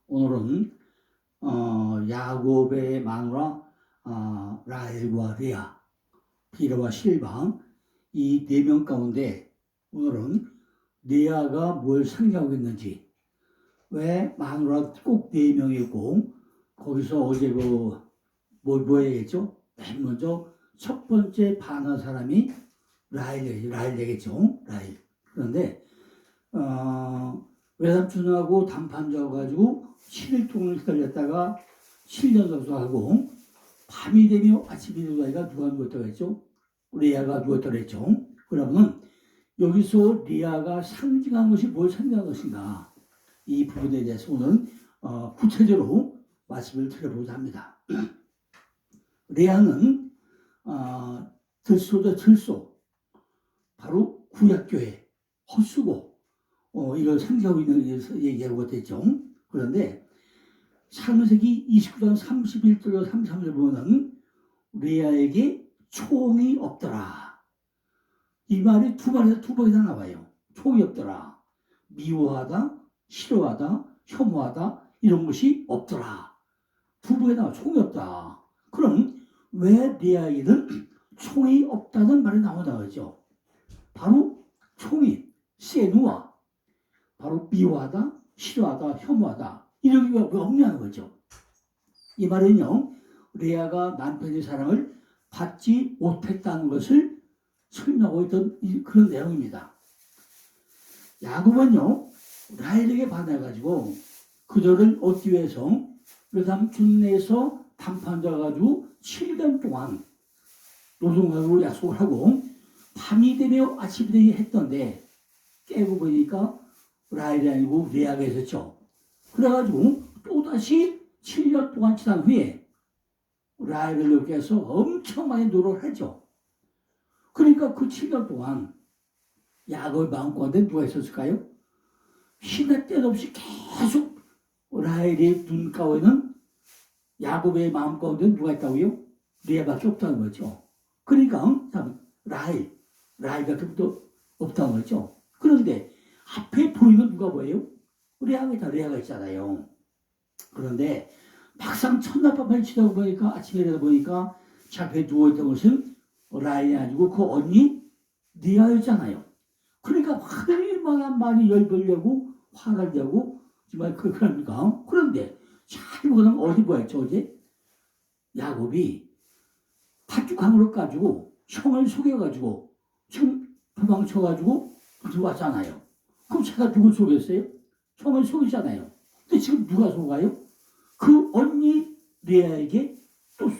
오늘은 야곱의 마누라 라헬과 레아, 빌하와 실바 이 네 명 가운데 오늘은 레아가 뭘 상징하고 있는지, 왜 마누라 꼭 네 명이고 거기서 어제 뭐 얘기했죠? 맨 먼저 첫 번째 반한 사람이 라헬 얘기했죠. 라헬. 그런데 외삼촌하고 단판 져가지고 7일 동안 기다렸다가 7년 접수하고 밤이 되며 아침이 되니까 누가 누웠다고 했죠? 레아가 누웠다고 했죠. 그러면 여기서 레아가 상징한 것이 뭘 상징한 것인가, 이 부분에 대해서 오늘 구체적으로 말씀을 드려보고자 합니다. 레아는 들소, 바로 구약교회 헛수고 이걸 상징하고 있는 얘기하고 됐죠. 그런데 창세기 29장 31절로 33절 보면 레아에게 총이 없더라. 이 말이 두 번이나 나와요. 총이 없더라. 미워하다, 싫어하다, 혐오하다 이런 것이 없더라. 두 번에 나와. 총이 없다. 그럼 왜 레아에게는 총이 없다는 말이 나오다 그러죠. 바로 총이 세누아, 바로 미워하다, 싫어하다, 혐오하다 이런 게 왜 없냐는 거죠. 이 말은요, 레아가 남편의 사랑을 받지 못했다는 것을 설명하고 있던 그런 내용입니다. 야곱은요, 라헬에게 반해가지고 그녀를 얻기 위해서 외삼촌 내에서 단판 져가지고 7년 동안 노동하고 약속을 하고 밤이 되며 아침이 되게 했던데 깨고 보니까 라헬이 아니고 레아가 있었죠. 그래가지고 또다시 7년 동안 지난 후에 라헬을 여기 해서 엄청 많이 노력을 했죠. 그러니까 그 7년 동안 야곱의 마음 가운데 누가 있었을까요? 시대 때없이 계속 라헬의 눈 가운데는 야곱의 마음 가운데 누가 있다고요? 레아밖에 없다는 거죠. 그러니까 라헬 같은 것도 없다는 거죠. 그런데 앞에 보이는 누가 뭐예요? 레아가 있잖아요. 그런데 막상 첫날밤에 지나고 보니까 아침에 일어나 보니까 제 앞에 누워있던 것은 라헬이 아니고 그 언니 레아였잖아요. 그러니까 얼마나 많이 열벌려고 화를 내고 정말 그럽니까? 그런데 잘 보면 어디 뭐였죠 어제? 야곱이 팥죽함으로 가지고 형을 속여가지고 지금 도망쳐가지고 들어왔잖아요. 그럼 제가 누굴 속였어요? 형을 속이잖아요. 근데 지금 누가 속아요? 그 언니 레아에게 또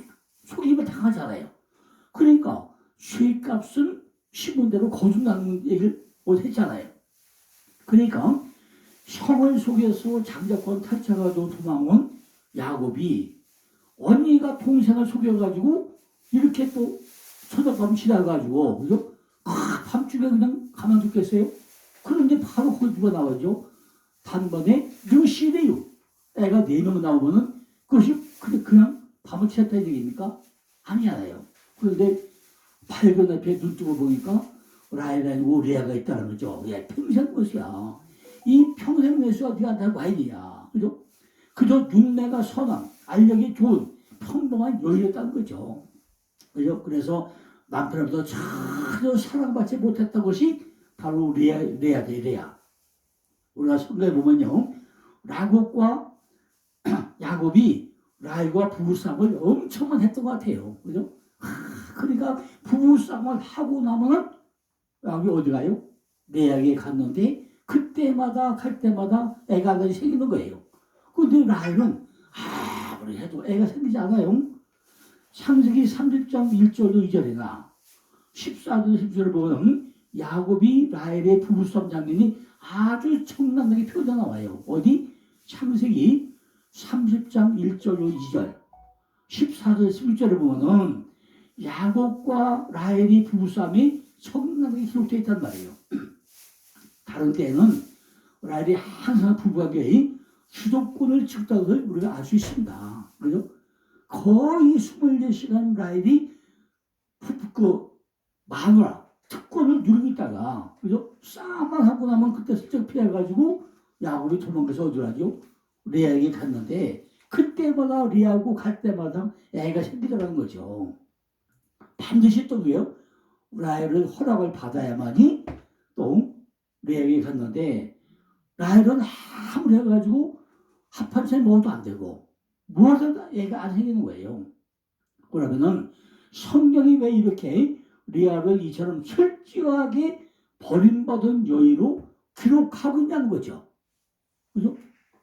속임을 당하잖아요. 그러니까 쇠값은 심은 대로 거둔다는 얘기를 했잖아요. 그러니까 형을 속여서 장자권 탈취하고 도망온 야곱이 언니가 동생을 속여가지고 이렇게 또 저녁밤 지나가지고 그죠? 밤중에 그냥 가만 두겠어요? 그런데 바로 거기 누가 나오죠? 단번에 르시레요. 애가 4명 나오면은 그것이 그냥 밤을 샜다는 얘기입니까? 아니잖아요. 그런데 밝은 앞에 눈 뜨고 보니까 라헬이 아니고 레아가 있다는 거죠. 야, 평생 것이야. 이 평생 매수가 네가 다 와인이야. 그죠? 그저 눈매가 선한, 알력이 좋은, 평범한 여인이었다는 거죠. 그죠? 그래서 남편으로부터 전혀 사랑받지 못했던 것이 바로 레아. 우리가 성경에 보면요, 라곱과 야곱이 라헬과 부부싸움을 엄청 했던 것 같아요. 그죠? 그러니까 부부싸움을 하고 나면은 여기 어디 가요? 레아에게 갔는데 그때마다 갈 때마다 애가 하나 생기는 거예요. 근데 라헬은 아무리 해도 애가 생기지 않아요. 창세기 30장 1절로 2절이나 14절 10절을 보면 야곱이 라헬의 부부싸움 장면이 아주 청량하게 표현되어 나와요. 어디? 창세기 30장 1절로 2절 14절 11절을 보면 야곱과 라헬이 부부싸움이 청량하게 기록되어 있단 말이에요. 다른 때는 라헬이 항상 부부관계의 주도권을 쥐었다는 걸 우리가 알 수 있습니다. 그죠? 거의 24시간 라헬이 마누라 특권을 누리고 있다는 리아가. 그죠? 싸움만 하고 나면 그때 슬쩍 피해가지고 야곱이 도망가서 어디로 가죠? 리아에게 갔는데 그때마다 리아하고 갈 때마다 애가 생기더라는 거죠. 반드시 또 왜요? 라헬을 허락을 받아야만이 또 리아에게 갔는데 라헬은 아무리 해가지고 합한채 먹어도 안 되고 무엇을 애가 안 생기는 거예요. 그러면은 성경이 왜 이렇게 리아를 이처럼 철저하게 버림받은 여인으로 기록하고 있냐는 거죠. 그죠?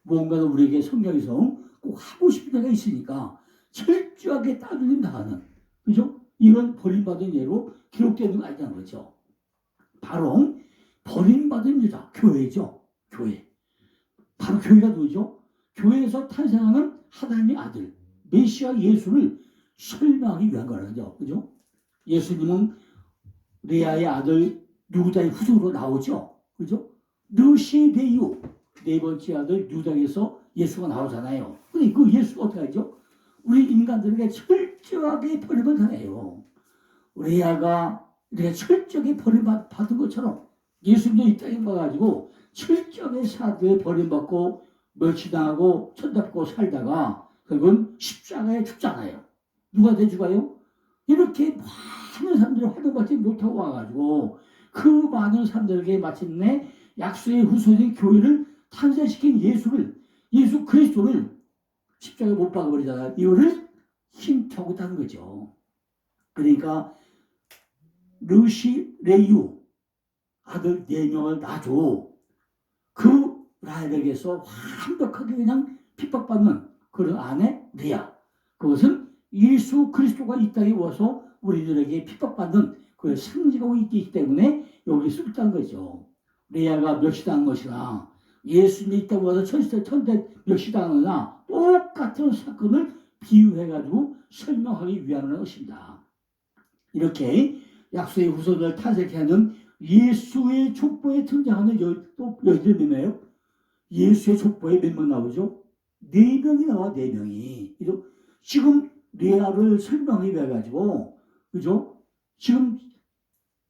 뭔가는 우리에게 성경에서 꼭 하고 싶은 데가 있으니까 철저하게 따돌림 당하는, 그죠? 이런 버림받은 예로 기록되는 거 아니냐는 거죠. 바로 버림받은 여자, 교회죠. 교회. 바로 교회가 누구죠? 교회에서 탄생하는 하나님의 아들, 메시아 예수를 설명하기 위한 거라죠. 그죠? 예수님은 레아의 아들 유다의 후손으로 나오죠. 그죠? 느시데유, 네 번째 아들 유다에서 예수가 나오잖아요. 근데 그 예수가 어떻게 하죠? 우리 인간들에게 철저하게 버림을 당해요. 레아가 이렇게 철저하게 버림받은 것처럼 예수님도 이 땅에 와가지고 철저하게 사도에 버림받고 멸치당하고 천잡고 살다가 결국은 십자가에 죽잖아요. 누구한테 죽어요? 이렇게 많은 사람들이 활동받지 못하고 와가지고 그 많은 사람들에게 마침내 약속의 후손인 교회를 탄생시킨 예수 그리스도를 십자가에 못 박아버리잖아요. 이거를 힘타고 있다는 거죠. 그러니까 르시레유 아들 4명을 낳아줘. 그 라헬에게서 완벽하게 그냥 핍박받는 그런 아내 리아. 그것은 예수 그리스도가 이 땅에 와서 우리들에게 핍박받는 그 상징하고 있기 때문에 여기 쓸다는 거죠. 리아가 멸시당한 것이나 예수님이 이 땅에 와서 천대 멸시당하거나 똑같은 사건을 비유해가지고 설명하기 위한 것입니다. 이렇게 약속의 후손을 탄생하는 예수의 족보에 등장하는 또 여기들 몇 명이에요? 예수의 족보에 몇 명 나오죠? 4명이 나와, 4명이. 그죠? 지금 레아를 설명하기 위해 가지고, 그죠? 지금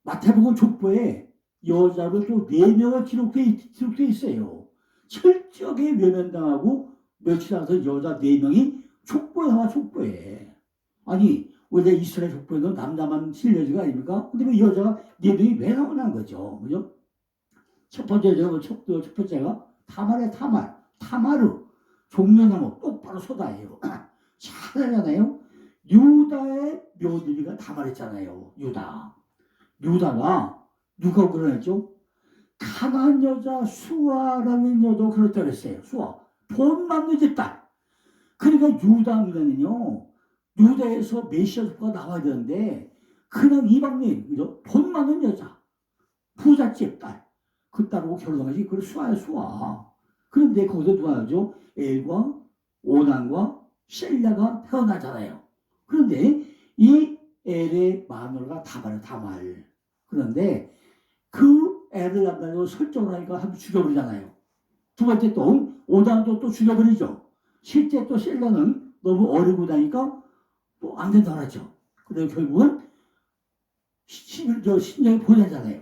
마태복음 족보에 여자를 또 4명을 기록돼 있어요. 철저하게 외면당하고 멸치당해서 여자 4명이 족보에 나와, 족보에. 아니, 원래 이스라엘 족보에는 남자만 실려지가 아닙니까? 근데 왜 여자가 4명이 왜 나오냐는 거죠. 그죠? 첫 번째가 타말의 타말. 타마르. 종려나무 똑바로 쏟아요. 잘 알잖아요. 유다의 며느리가 타말했잖아요. 유다가 누가 그러냈죠? 가나안 여자 수아라는 여도 그렇다 그랬어요. 수아. 본 맞는 집 딸. 그러니까 유다는요. 유다에서 메시아 족보가 나와야 되는데 그냥 이방인, 그죠? 돈 많은 여자, 부잣집 딸, 그 딸하고 결혼하지. 그 수아야, 수아. 그런데 거기서 누가 하죠? 엘과 오난과 셀라가 태어나잖아요. 그런데 이 엘의 마누라가 타말. 그런데 그 애를 낳는다고 설정을 하니까 한번 죽여버리잖아요. 두 번째 또 오난도 또 죽여버리죠. 실제 또 셀라는 너무 어리고 나니까 또 안 된다고 하죠. 그래서 결국은 신령이 보내잖아요.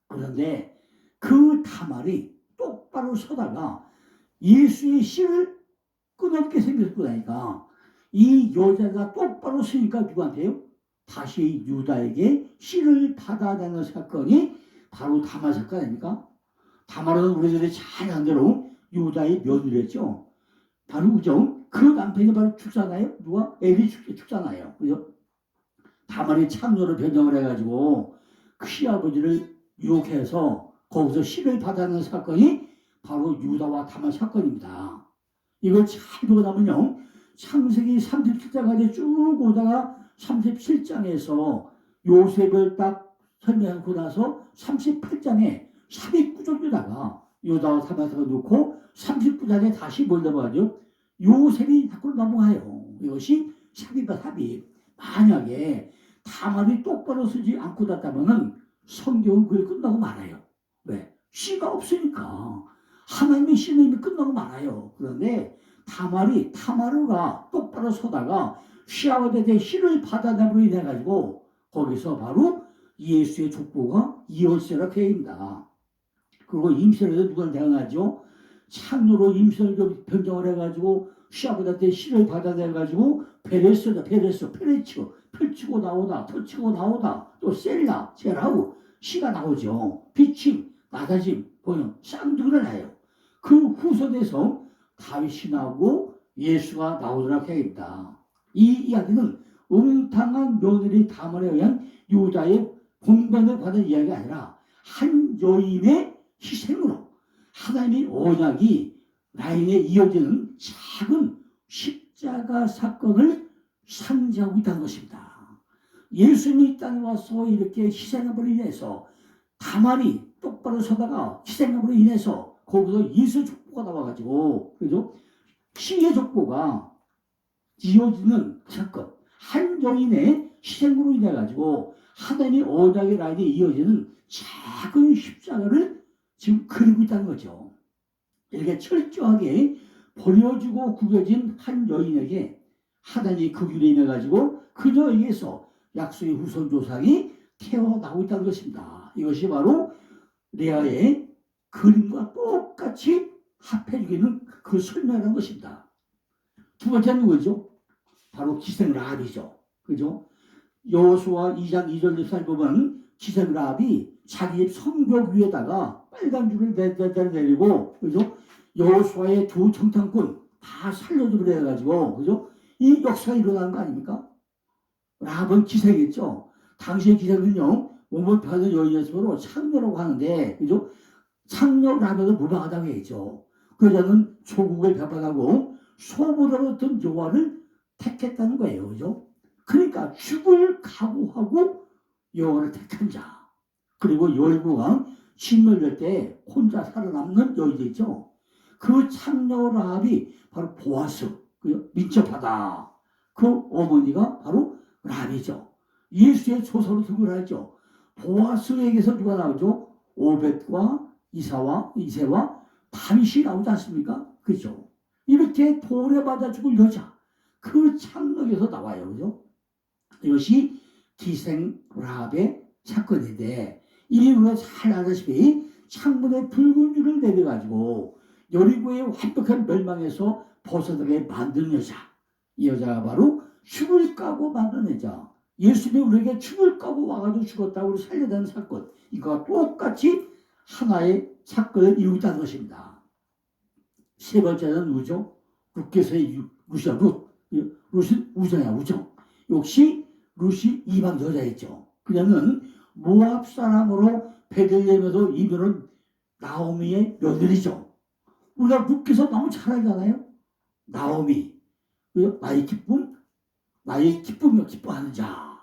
그런데 그 타말이 똑바로 서다가 예수의 씨를 끊어먹게 생겼고 나니까 이 여자가 똑바로 서니까 누구한테요? 다시 유다에게 씨를 받아내는 사건이 바로 다말 사건 아닙니까? 다말은 우리들이 잘 아는 대로 유다의 며느리였죠. 바로 그죠? 그 남편이 바로 죽잖아요. 누가? 엘이 죽잖아요. 그죠? 다말이 참녀로 변형을 해가지고 그 시아버지를 유혹해서 거기서 씨를 받아내는 사건이 바로 유다와 다말 사건입니다. 이걸 잘 보고 나면요. 창세기 37장까지 쭉 오다가 37장에서 요셉을 딱 설명하고 나서 38장에 삽입구조에다가 유다와 다말을 놓고 39장에 다시 뭘 넘어가죠? 요셉이 밖으로 넘어가요. 이것이 삽입과 삽입. 만약에 다말이 똑바로 쓰지 않고 났다면은 성경은 그게 끝나고 말아요. 왜? 씨가 없으니까. 하나님의 씨는 이미 끝나고 말아요. 그런데 타마르가 똑바로 서다가 시아버지의 씨를 받아내므로 인해 가지고 거기서 바로 예수의 족보가 이웃세라 계입니다. 그리고 임신에도 누가 대응하죠? 창녀로 임신을 변경을 해가지고 시아버지한테 씨를 받아내가지고 페레스다 펼치고 나오다 터치고 나오다 또 셀라고 씨가 나오죠. 비침 낮아짐 보면 쌍둥이를 나요. 그 후손에서 다윗이 나오고 예수가 나오더라 계입니다. 이 이야기는 엉탕한 며느리 다말에 의한 유다의 공변을 받은 이야기가 아니라 한 여인의 희생으로 하나님의 언약이 라인에 이어지는 작은 십자가 사건을 상징하고 있다는 것입니다. 예수님이 이 땅에 와서 이렇게 희생함으로 인해서 다말이 똑바로 서다가 희생함으로 인해서 거기서 예수 족보가 나와가지고 그죠? 시의 족보가 이어지는 사건, 한 여인의 희생으로 인해 가지고 하나님의 언약의 라인에 이어지는 작은 십자가를 지금 그리고 있다는 거죠. 이렇게 철저하게 버려지고 구겨진 한 여인에게 하나님이 그 길에 인해 가지고 그녀에게서 약속의 후손 조상이 태어나고 있다는 것입니다. 이것이 바로 레아의 그림과 똑같이 합해지는 그 설명이라는 것입니다. 두 번째는 누구죠? 바로 기생 라합이죠. 그죠? 여호수아 2장 2절 살펴보면 기생 라합이 자기 성벽 위에다가 빨간 줄을 내리고 그죠? 여호수아의 두 정탐꾼 다 살려주려 해가지고 그죠? 이 역사가 일어나는 거 아닙니까? 라합은 기생했죠. 당시의 기생은요 몸을 펴는 여인이었으므로 창녀라고 하는데 그죠? 창녀 라합에도 무방하다고 했죠. 그자는 조국을 배반하고 소보다로 어떤 여호와를 택했다는 거예요. 그죠? 그러니까 죽을 각오하고 여호와를 택한 자. 그리고 열국왕 진멸될 때 혼자 살아남는 여인도 있죠. 그 창녀 라합이 바로 보아스, 민첩하다. 그 어머니가 바로 라합이죠. 예수의 조서로 등을하죠. 보아스에게서 누가 나오죠? 오벳과 이세와 다윗이 나오지 않습니까? 그죠? 이렇게 돌에 맞아 죽을 여자, 그 창녀에서 나와요. 그죠? 이것이 기생 라합의 사건인데, 이리로 잘 아다시피 창문에 붉은 줄을 내려가지고 여리고의 완벽한 멸망에서 벗어나게 만든 여자. 이 여자가 바로 죽을 까고 만든 여자. 예수님이 우리에게 죽을 까고 와가지고 죽었다고 살려낸 사건. 이거와 똑같이 하나의 사건을 이루고 있다는 것입니다. 세 번째는 누구죠? 룻께서의 룻이야, 룻은 우정이야, 우정. 역시 룻이 이방 여자였죠. 그녀는 모압 사람으로 베들레헴에서 이별은 나오미의 며느리죠. 우리가 룻께서 너무 잘 알잖아요. 나오미, 나의 기쁨이요 기뻐하는 자.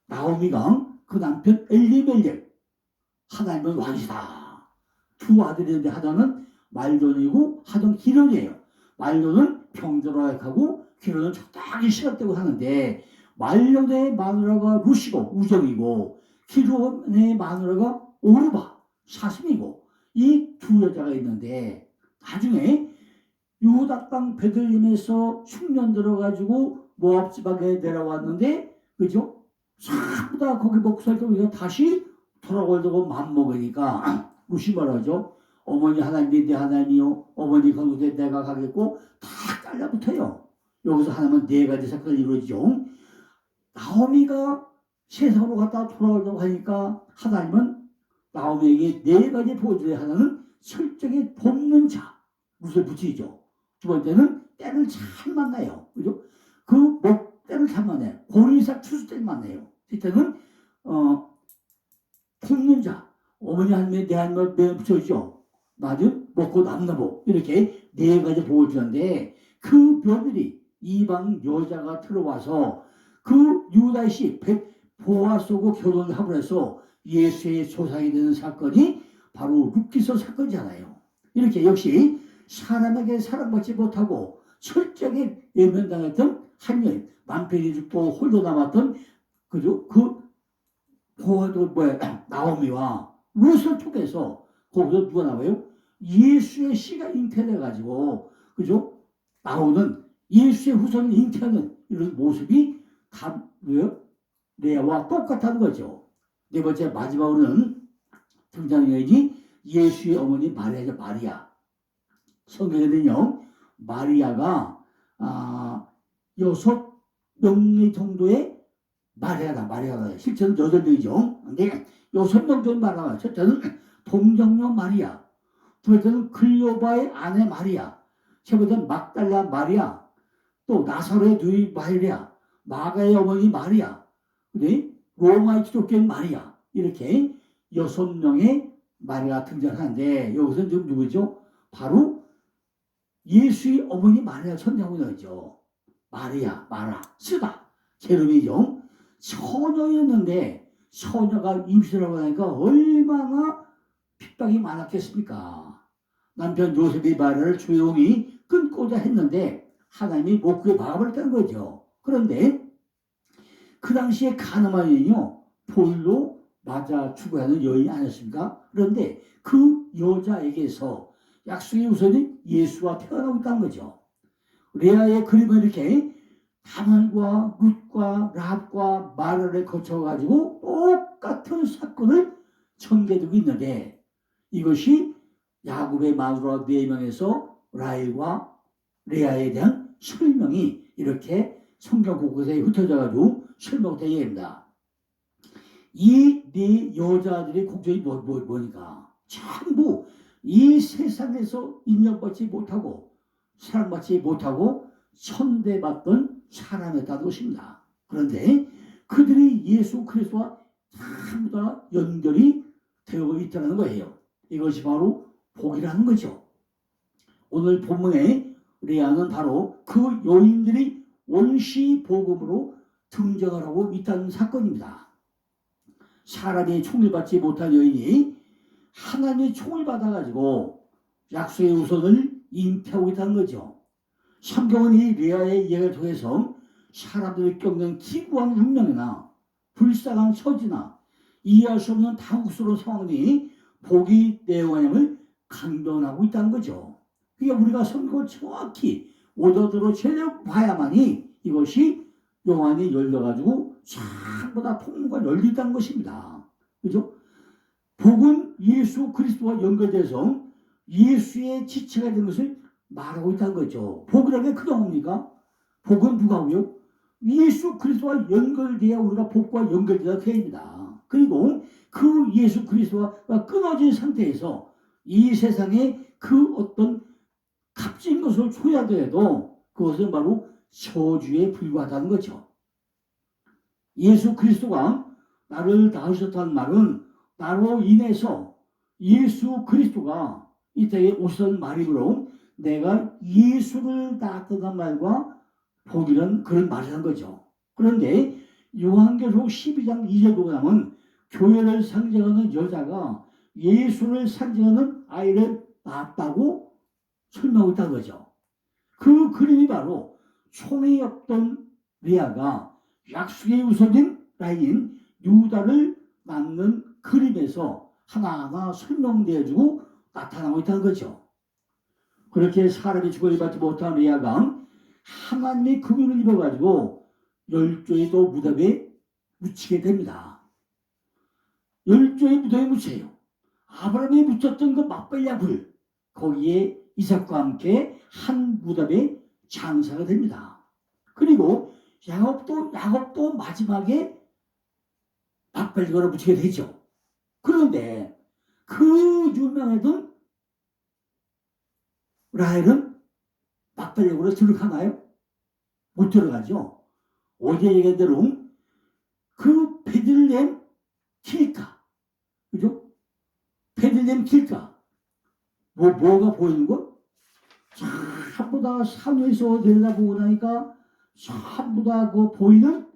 나오미가 그 남편 엘리멜렉, 하나님은 왕이다. 두 아들인데 하나는 말론이고 하나는 기론이에요. 말론은 평정하고 기론은 적당히 시간되고 하는데 말론의 마누라가 루시고 우정이고 기론의 마누라가 오르바 사슴이고 이 두 여자가 있는데 나중에 유다 땅 베들레헴에서 흉년 들어가지고 모압 지방에 내려왔는데 그죠? 전부 다 거기 먹고 살때 우리가 다시 돌아오려고 맘먹으니까 루시 말하죠. 어머니 하나님이 내 하나님이요. 어머니 거기에 내가 가겠고 다 달라붙어요. 여기서 하나님은 네 가지 사건이 이루어지죠. 나오미가 세상으로 갔다 돌아오려고 하니까 하나님은 나오미에게 네 가지 보여줘야 하나는 철저히 돕는 자, 무엇을 붙이죠. 두 번째는 때를 잘 만나요. 그죠? 때를 잘 만나요. 고리사 추수 때를 만나요. 이때는 돕는 자, 어머니 하나님의 내 하나님을 매어 붙여주죠. 맞은 먹고 남나보 이렇게 네 가지 복을 주는데 그 며느리 이방 여자가 들어와서 그 유다시 보아스하고 결혼을 하고 해서 예수의 조상이 되는 사건이 바로 룻기서 사건이잖아요. 이렇게 역시 사람에게 사랑받지 못하고 철저하게 외면당했던 한 여인, 남편이 죽고 홀로 남았던 그죠? 나오미와 룻을 통해서 거기서 누가 나와요? 예수의 씨가 잉태돼가지고 그죠? 나오는 예수의 후손을 잉태하는 이런 모습이 다 레아와 똑같다는 거죠. 네 번째 마지막으로는 등장하는 여인이 예수의 어머니 마리아죠. 마리아. 성경에는요, 마리아가 6명의 정도의 마리아가 실제는 8명이죠. 근데 6명 정도 마리아가, 첫째는 동정녀 마리아, 두 번째는 글로바의 아내 마리아, 세 번째는 막달라 마리아, 또 나사로의 누이 마리아, 마가의 어머니 마리아, 근데 로마의 기독교인 마리아, 이렇게 6명의 마리아가 등장하는데, 여기서 지금 누구죠? 바로 예수의 어머니 마리아 선정하고 있는 거죠. 마리아, 마라, 쓰다, 제름이죠. 처녀였는데 처녀가 임신하고 나니까 얼마나 핍박이 많았겠습니까? 남편 요셉이 마리아를 조용히 끊고자 했는데 하나님이 못 구해 막아버렸다는 거죠. 그런데 그 당시에 가늠한 여인이요, 돌로 맞아 죽어야 하는 여인이 아니었습니까? 그런데 그 여자에게서 약속의 우선이 예수가 태어나고 있다는 거죠. 레아의 그림은 이렇게 다만과 룻과 랍과 마르를 거쳐가지고 똑같은 사건을 전개되고 있는데, 이것이 야곱의 마누라 4명에서 라헬과 레아에 대한 설명이 이렇게 성경 곳곳에 흩어져가지고 설명되게 됩니다. 이 네 여자들의 공적이 뭐니까? 전부 이 세상에서 인정받지 못하고 사랑받지 못하고 천대받던 사람이었다는 것입니다. 그런데 그들이 예수 그리스도와 전부 다 연결이 되어 있다는 거예요. 이것이 바로 복이라는 거죠. 오늘 본문에 레아는 바로 그 여인들이 원시 복음으로 등장을 하고 있다는 사건입니다. 사람이 총을 받지 못한 여인이 하나님의 총을 받아가지고 약속의 우선을 잉태하고 있다는 거죠. 성경은 이 레아의 이야기를 통해서 사람들이 겪는 기구한 운명이나 불쌍한 처지나 이해할 수 없는 당혹스러운 상황이 복이 내용하냐을 강변하고 있다는 거죠. 그러니까 우리가 성경을 정확히 오더대로 제대로 봐야만이 이것이 영안이 열려가지고 전부 다 통로가 열린다는 것입니다. 그죠? 복은 예수 그리스도와 연결돼서 예수의 지체가 되는 것을 말하고 있다는 거죠. 복이라는 게 그게 뭡니까? 복은 누가고요? 예수 그리스도와 연결돼야 우리가 복과 연결돼야 됩니다. 그리고 그 예수 그리스도와 끊어진 상태에서 이 세상에 그 어떤 값진 것을 소유하더라도 그것은 바로 저주에 불과하다는 거죠. 예수 그리스도가 나를 낳으셨다는 말은 나로 인해서 예수 그리스도가 이 땅에 오셨다는 말이므로 내가 예수를 낳았다는 말과 복이란 그런 말이라는 거죠. 그런데 요한계시록 12장 2절 보고 나면 교회를 상징하는 여자가 예수를 상징하는 아이를 낳았다고 설명하고 있다는 거죠. 그 그림이 바로 총이 없던 레아가 약속의 우선인 라인 유다를 낳는 그림에서 하나하나 설명되어주고 나타나고 있다는 거죠. 그렇게 사람이 죽어 입지 못한 레아가 하나님의 금유를 입어가지고 12조의 또 무덤에 묻히게 됩니다. 12조의 무덤에 묻혀요. 아브라함이 묻혔던 그 막발야 불, 거기에 이삭과 함께 한 무덤에 장사가 됩니다. 그리고 야곱도 마지막에 막발야굴에 묻히게 되죠. 그런데 그 유명했던 라헬은 막발야굴에 들어가나요? 못 들어가죠. 어제 얘기한 대로 그 베들레헴 길가, 그죠? 베들레헴 길가 뭐가 보이는 거? 전부 다 산에서 내려다보고 나니까 전부 다 그 보이는,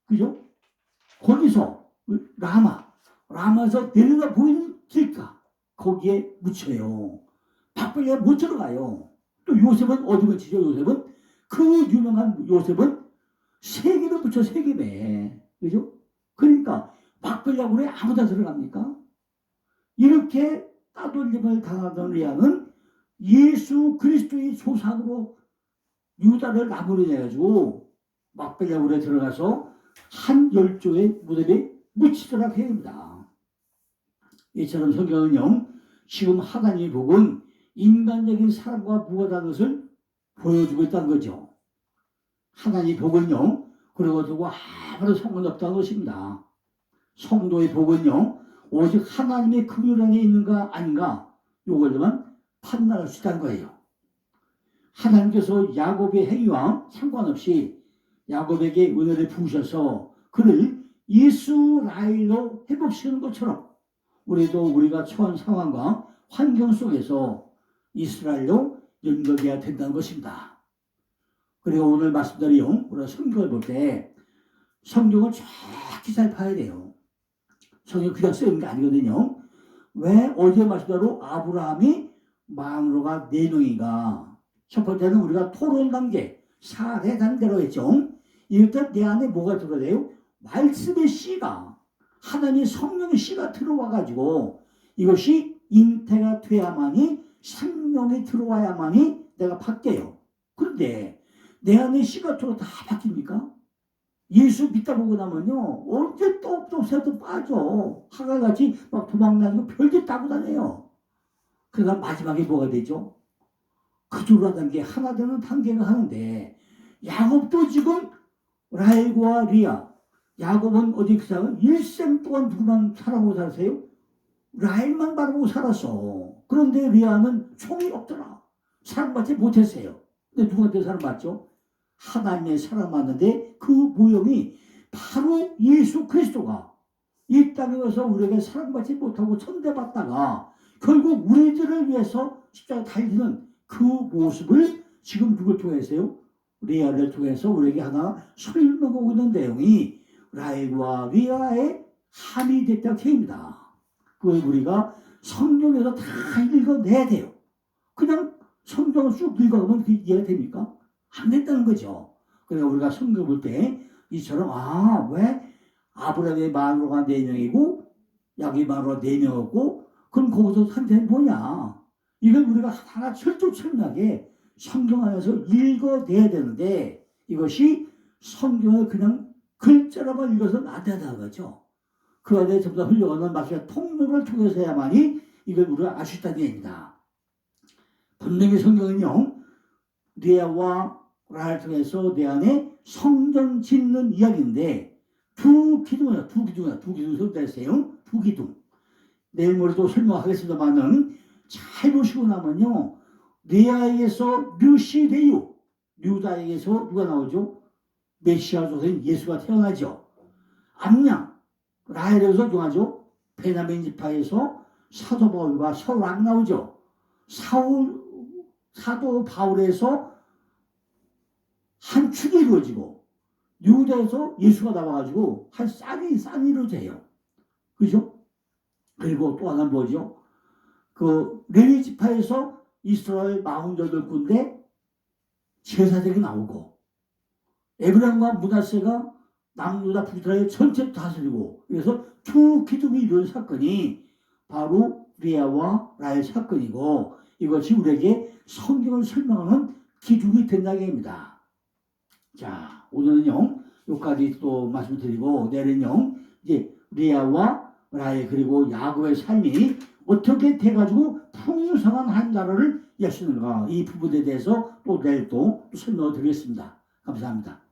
그죠? 거기서 라마에서 내려다 보이는 길가, 거기에 묻혀요. 막발야굴에 못 들어가요. 또 요셉은 어디 묻히죠? 요셉은 그 유명한 요셉은 세겜에 묻혀, 세겜에, 그죠? 그러니까 막발야굴에 아무나 들어갑니까? 이렇게 따돌림을 당하던 레아는 예수 그리스도의 조상으로 유다를 나무로 내가지고 막발야굴에 들어가서 한 10조의 무덤에 묻히도록 해야 됩니다. 이처럼 성경은요, 지금 하나님의 복은 인간적인 사람과 무관한 것을 보여주고 있다는 거죠. 하나님의 복은요, 그러고 두고 아무런 상관없다는 것입니다. 성도의 복은요, 오직 하나님의 긍휼 안에 있는가 아닌가, 이걸로만 판단할 수 있다는 거예요. 하나님께서 야곱의 행위와 상관없이 야곱에게 은혜를 부으셔서 그를 이스라엘로 회복시키는 것처럼 우리도 우리가 처한 상황과 환경 속에서 이스라엘로 연결돼야 된다는 것입니다. 그리고 오늘 말씀드린 우리가 성경을 볼 때 성경을 정확히 잘 봐야 돼요. 성경 그냥 쓰는 게 아니거든요. 왜 어제 말씀대로 아브라함이 마누라가 4명인가? 첫 번째는 우리가 토론 단계, 사례 단계로 했죠. 이럴 내 안에 뭐가 들어야 돼요? 말씀의 씨가, 하나님의 성령의 씨가 들어와가지고 이것이 잉태가 돼야만이 생명이 들어와야만이 내가 바뀌어요. 그런데 내 안에 씨가 들어 다 바뀝니까? 예수 믿다 보고 나면요, 언제 또 새도 빠져. 하가같이 막 도망다니고 별짓 따고 다녀요. 그러다 마지막에 뭐가 되죠? 그들하는 게 하나 되는 단계가 하는데, 야곱도 지금 라헬과 리아, 야곱은 어디 그 사람 일생 동안 누구만 살아보고 살았어요? 라헬만 바라보고 살았어. 그런데 리아는 총이 없더라. 사랑받지 못했어요. 근데 누구한테 사랑받죠? 하나님의 사랑받는데 그 모형이 바로 예수 그리스도가 이 땅에 와서 우리에게 사랑받지 못하고 천대받다가 결국 우리들을 위해서 십자가 달리는 그 모습을 지금 누굴 통해서요? 리아를 통해서 우리에게 하나 설명하고 있는 내용이 라헬과 리아의 함이 됐다는 얘기입니다. 그걸 우리가 성경에서 다 읽어내야 돼요. 그냥 성경을 쭉 읽어보면 그게 이해가 됩니까? 안 된다는 거죠. 그러니까 우리가 성경 볼 때 이처럼 왜 아브라함의 마누라가 4명이고 야곱의 마누라가 4명이었고 그럼 거기서 상태는 뭐냐? 이걸 우리가 하나 철두철미하게 성경 안에서 읽어내야 되는데 이것이 성경을 그냥 글자로만 읽어서는 안 된다는 거죠. 그 안에 전부 다 흘려가는 말씀의 통로를 통해서야만이 이걸 우리가 알 수 있다는 얘기입니다. 분명히 성경은요, 리아와 라헬을 통해서 내 안에 성전 짓는 이야기인데 두 기둥을 설명했어요. 두 기둥. 내일 모레도 설명하겠습니다만은 잘 보시고 나면요, 리아에게서 류시레유, 유다에게서 누가 나오죠? 메시아 조선 예수가 태어나죠. 암양, 라헬에서 누가 나오죠? 베냐민 지파에서 사도 바울과 서울왕 나오죠. 사도 바울에서 한 축이 이루어지고 유다에서 예수가 나와가지고 한 쌍이 이루어져요. 그죠? 그리고 또 하나는 뭐죠? 그 레위 지파에서 이스라엘 48군데 제사장이 나오고 에브라임과 므낫세가 남유다 북이스라엘 전체 다스리고 그래서 두 기둥이 이루어진 사건이 바로 리아와 라헬 사건이고 이것이 우리에게 성경을 설명하는 기둥이 된다는 얘기입니다. 자, 오늘은요 여기까지 또 말씀드리고 내일은요 이제 리아와 라헬 그리고 야곱의 삶이 어떻게 돼가지고 풍성한 한 나라를 여시는가 이 부분에 대해서 또 내일 또 설명을 드리겠습니다. 감사합니다.